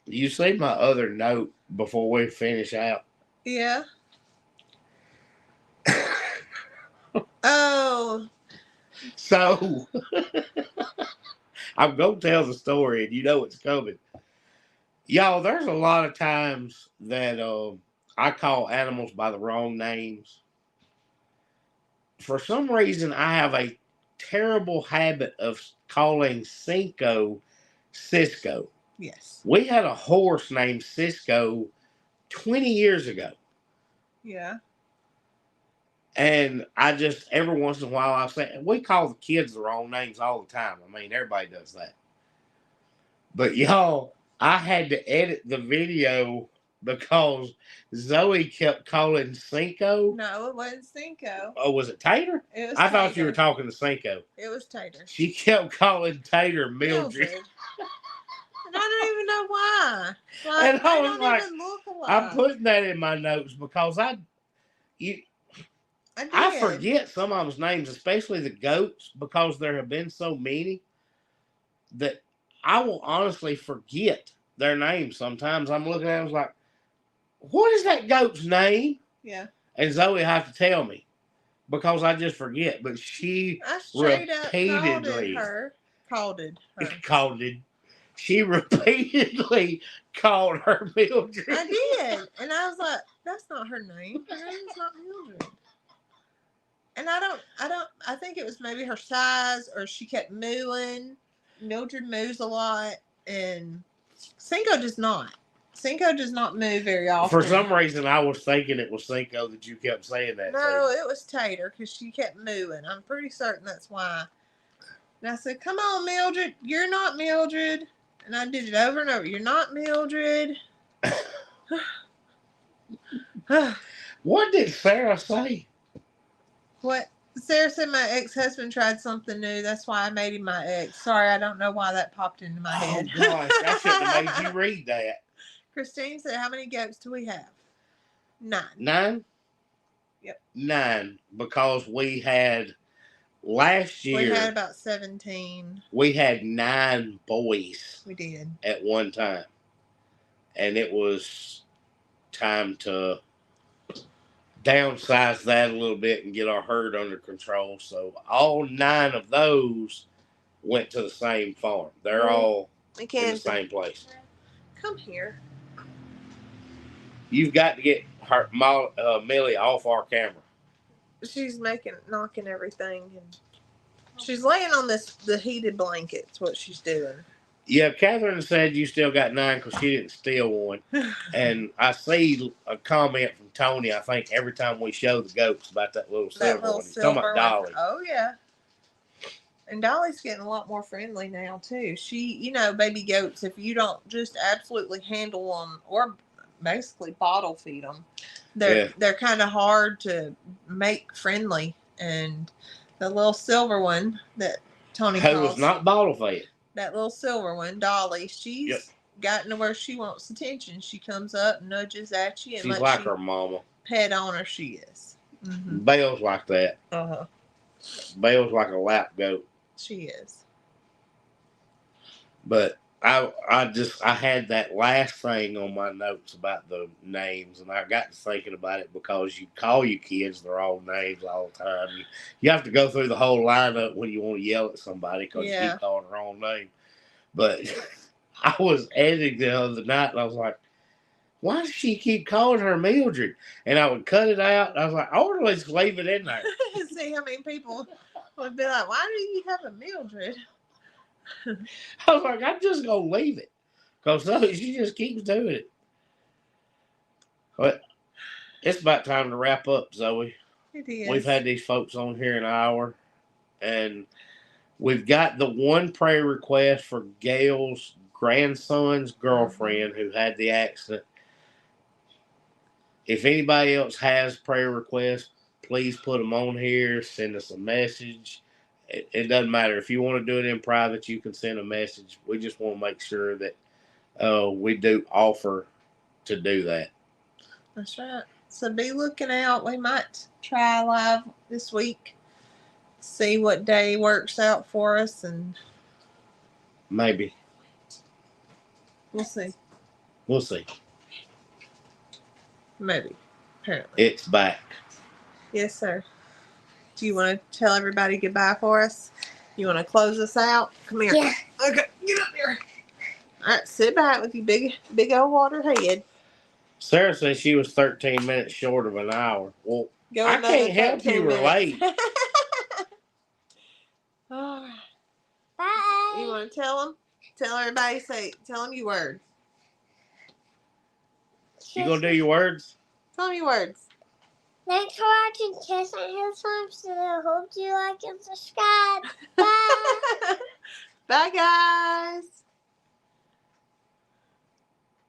You see my other note before we finish out? Yeah. Oh. So, I'm going to tell the story, and you know it's coming. Y'all, there's a lot of times that I call animals by the wrong names. For some reason, I have a terrible habit of calling Cinco Cisco. Yes. We had a horse named Cisco 20 years ago. Yeah. And I just, every once in a while, I say, we call the kids the wrong names all the time. I mean, everybody does that. But y'all, I had to edit the video because Zoe kept calling Cinco. No, it wasn't Cinco. Oh, was it Tater? It was I Tater. thought you were talking to Cinco. It was Tater. She kept calling Tater Mildred. And I don't even know why. Like, And I was don't like, even look alike. I'm putting that in my notes because I forget some of them's names, especially the goats, because there have been so many that I will honestly forget their names sometimes. I'm looking at them like, what is that goat's name? Yeah. And Zoe have to tell me because I just forget. But she repeatedly called her. She repeatedly called her Mildred. I did. And I was like, that's not her name. Her name is not Mildred. And I think it was maybe her size or she kept mooing. Mildred moves a lot and Cinco does not. Cinco does not move very often. For some reason, I was thinking it was Cinco that you kept saying that. No, it was Tater because she kept mooing. I'm pretty certain that's why. And I said, come on, Mildred. You're not Mildred. And I did it over and over. You're not Mildred. What did Sarah say? What? Sarah said my ex-husband tried something new. That's why I made him my ex. Sorry, I don't know why that popped into my head. Oh, gosh. I shouldn't have made you read that. Christine said, how many goats do we have? 9. 9? Yep. 9. Because we had, last year. We had about 17. We had 9 boys. We did. At one time. And it was time to downsize that a little bit and get our herd under control. So all 9 of those went to the same farm. They're all in the same place. Come here. You've got to get her, Millie off our camera. She's knocking everything, and she's laying on the heated blankets. What she's doing. Yeah, Catherine said you still got 9 because she didn't steal one. And I see a comment from Tony, I think, every time we show the goats about that little silver one. He's talking about Dolly. Oh, yeah. And Dolly's getting a lot more friendly now, too. She, baby goats, if you don't just absolutely handle them or basically bottle feed them, they're kind of hard to make friendly. And the little silver one that Tony calls. Who was not bottle fed. That little silver one, Dolly, she's gotten to where she wants attention. She comes up, nudges at you, and she's like her mama. Pet on her, she is. Mm-hmm. Belle's like that. Uh-huh. Belle's like a lap goat. She is. But I had that last thing on my notes about the names, and I got to thinking about it because you call your kids their own names all the time. You have to go through the whole lineup when you want to yell at somebody because you keep calling their own name. But I was editing the other night, and I was like, why does she keep calling her Mildred? And I would cut it out. I was like, I would just leave it in there. See how many people would be like, why do you have a Mildred? I was like, I'm just going to leave it. Because she just keeps doing it. But it's about time to wrap up, Zoe. It is. We've had these folks on here an hour. And we've got the one prayer request for Gail's grandson's girlfriend who had the accident. If anybody else has prayer requests, please put them on here. Send us a message. It doesn't matter. If you want to do it in private, you can send a message. We just want to make sure that we do offer to do that. That's right. So be looking out. We might try live this week. See what day works out for us, and maybe. We'll see. We'll see. Maybe. Apparently. It's back. Yes, sir. Do you want to tell everybody goodbye for us? You want to close us out? Come here. Yeah. Okay, get up here. All right, sit back with your big old water head. Sarah says she was 13 minutes short of an hour. Well, I can't help you relate. All right. Bye. You want to tell them? Tell everybody, tell them your words. You going to do your words? Tell them your words. Thanks for watching Kiss and His Homestead. I hope you like and subscribe. Bye. Bye, guys.